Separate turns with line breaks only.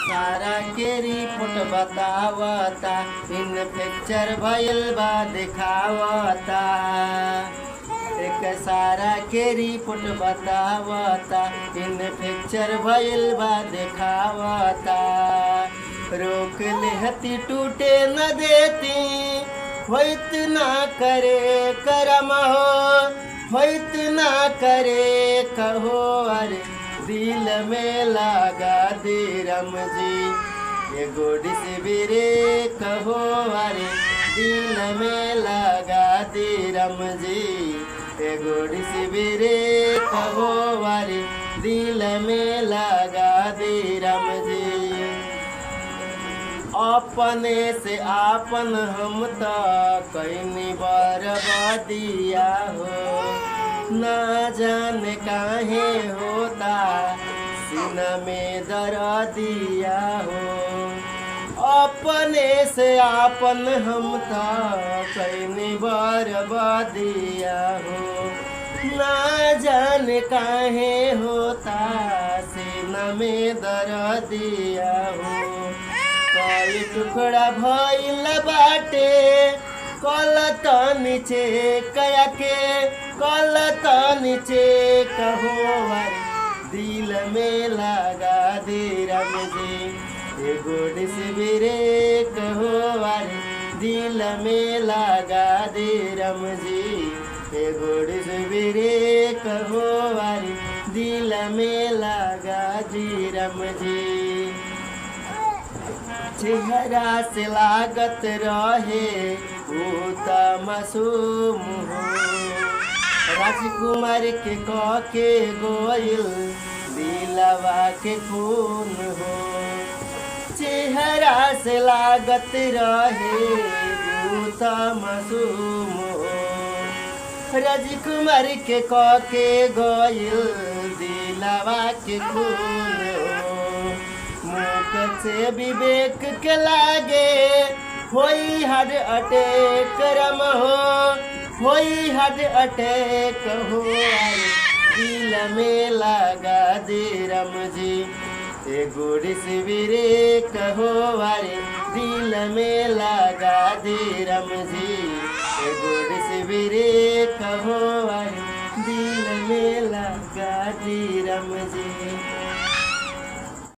सारा के रिपोर्ट बतावता, इन्फेक्शन भइल बा दिखावता। एक सारा के रिपोर्ट बतावता, इन्फेक्शन भइल बा दिखावता। रोक लेहती टूटे न देती, होइत ना करे करम हो, होइत ना करे कहो अरे दिल में लगा दे रम जी। ये गोडी से बिरे कहो अरे दिल में लगा दे रम जी। ये गोडी से बिरे कहो अरे दिल में लगा दे रम जी। अपने से आपन हम तो कईनी बर्बादिया हो, ना जाने काहे होता सीना में दर्दिया हो। अपने से आपन हम तो कईनी बर्बादिया हो, ना जाने काहे होता सीना में दर्दिया हो। कई टुकड़ा भइल बाटे कल त नीचे कया के, कल त नीचे कहो अरे दिल में लगा दे रम जी। ये गोडी से बिरे कहो अरे दिल में लगा दे रम जी। ये गोडी से बिरे कहो अरे दिल में लगा दे रम जी। चेहरा से लागत रहे वो त मासूम हो, राजकुमार के के गोइल दिलवा के खून हो। चेहरा से लागत रहे वो त मासूम हो, राजकुमार के गोइल दिलवा के खून हो। मुख से विवेक के लागे होई हार्ट अटैक रम हो, होई हार्ट अटैक हो अरे दिल में लगा दे रम जी। ये गोडी से बिरे कहो अरे दिल में लगा दे रम जी। ये गोडी से बिरे कहो अरे दिल में लगा दे रम जी।